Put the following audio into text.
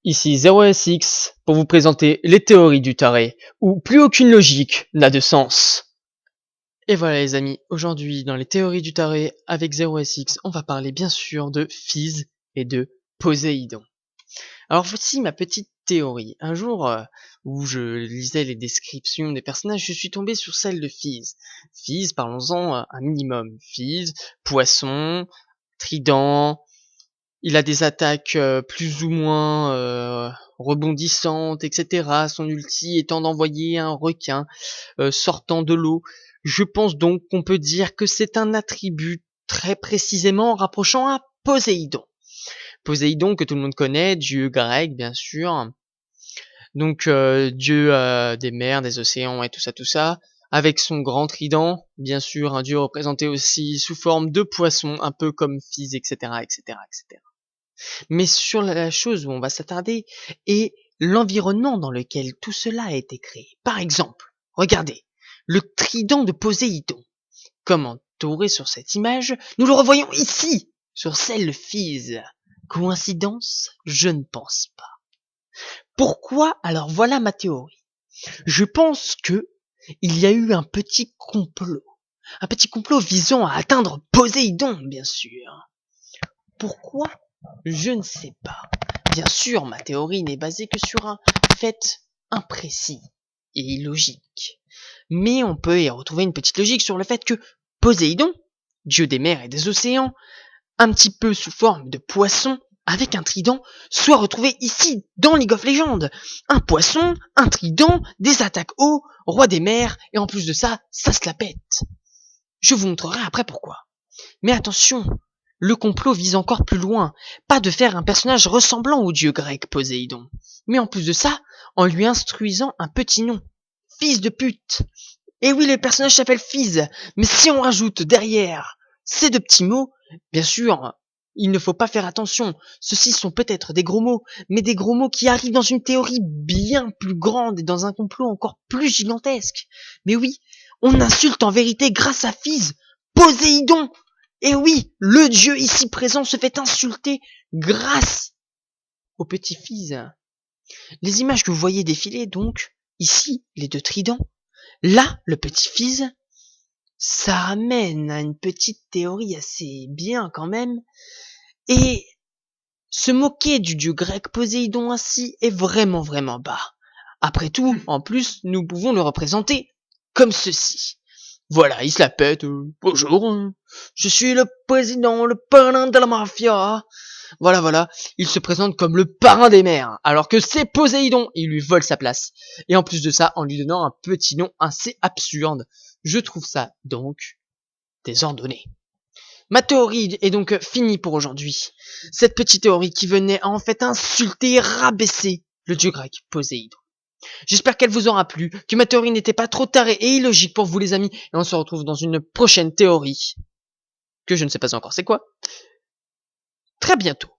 Ici 0SX pour vous présenter les théories du taré, où plus aucune logique n'a de sens. Et voilà les amis, aujourd'hui dans les théories du taré avec 0SX, on va parler bien sûr de Phys et de Poséidon. Alors voici ma petite théorie. Un jour où je lisais les descriptions des personnages, je suis tombé sur celle de Phys. Phys, parlons-en un minimum. Phys, poisson, trident. Il a des attaques plus ou moins rebondissantes, etc. Son ulti étant d'envoyer un requin sortant de l'eau. Je pense donc qu'on peut dire que c'est un attribut très précisément rapprochant à Poséidon. Poséidon que tout le monde connaît, dieu grec bien sûr. Donc dieu des mers, des océans et tout ça. Avec son grand trident, bien sûr, un dieu représenté aussi sous forme de poisson, un peu comme Phys, etc., etc., etc. Mais sur la chose où on va s'attarder est l'environnement dans lequel tout cela a été créé. Par exemple, regardez, le trident de Poséidon. Comme entouré sur cette image, nous le revoyons ici, sur celle de Phys. Coïncidence? Je ne pense pas. Pourquoi? Alors voilà ma théorie. Je pense que il y a eu un petit complot. Un petit complot visant à atteindre Poséidon, bien sûr. Pourquoi? Je ne sais pas. Bien sûr, ma théorie n'est basée que sur un fait imprécis et illogique. Mais on peut y retrouver une petite logique sur le fait que Poséidon, dieu des mers et des océans, un petit peu sous forme de poisson, avec un trident, soit retrouvé ici, dans League of Legends. Un poisson, un trident, des attaques haut, roi des mers, et en plus de ça, ça se la pète. Je vous montrerai après pourquoi. Mais attention, le complot vise encore plus loin, pas de faire un personnage ressemblant au dieu grec Poséidon, mais en plus de ça, en lui instruisant un petit nom. Fils de pute. Et oui, le personnage s'appelle Phys, mais si on rajoute derrière ces deux petits mots, bien sûr, il ne faut pas faire attention. Ceux-ci sont peut-être des gros mots, mais des gros mots qui arrivent dans une théorie bien plus grande et dans un complot encore plus gigantesque. Mais oui, on insulte en vérité grâce à Phys, Poséidon. Et oui, le dieu ici présent se fait insulter grâce au petit Phys. Les images que vous voyez défiler donc, ici, les deux tridents, là, le petit Phys, ça ramène à une petite théorie assez bien quand même, et se moquer du dieu grec Poséidon ainsi est vraiment vraiment bas. Après tout, en plus, nous pouvons le représenter comme ceci. Voilà, il se la pète, bonjour, je suis le président, le parrain de la mafia. Voilà, il se présente comme le parrain des mers, alors que c'est Poséidon, il lui vole sa place. Et en plus de ça, en lui donnant un petit nom assez absurde. Je trouve ça donc désordonné. Ma théorie est donc finie pour aujourd'hui. Cette petite théorie qui venait à en fait insulter et rabaisser le dieu grec Poséidon. J'espère qu'elle vous aura plu, que ma théorie n'était pas trop tarée et illogique pour vous les amis, et on se retrouve dans une prochaine théorie, que je ne sais pas encore c'est quoi, très bientôt.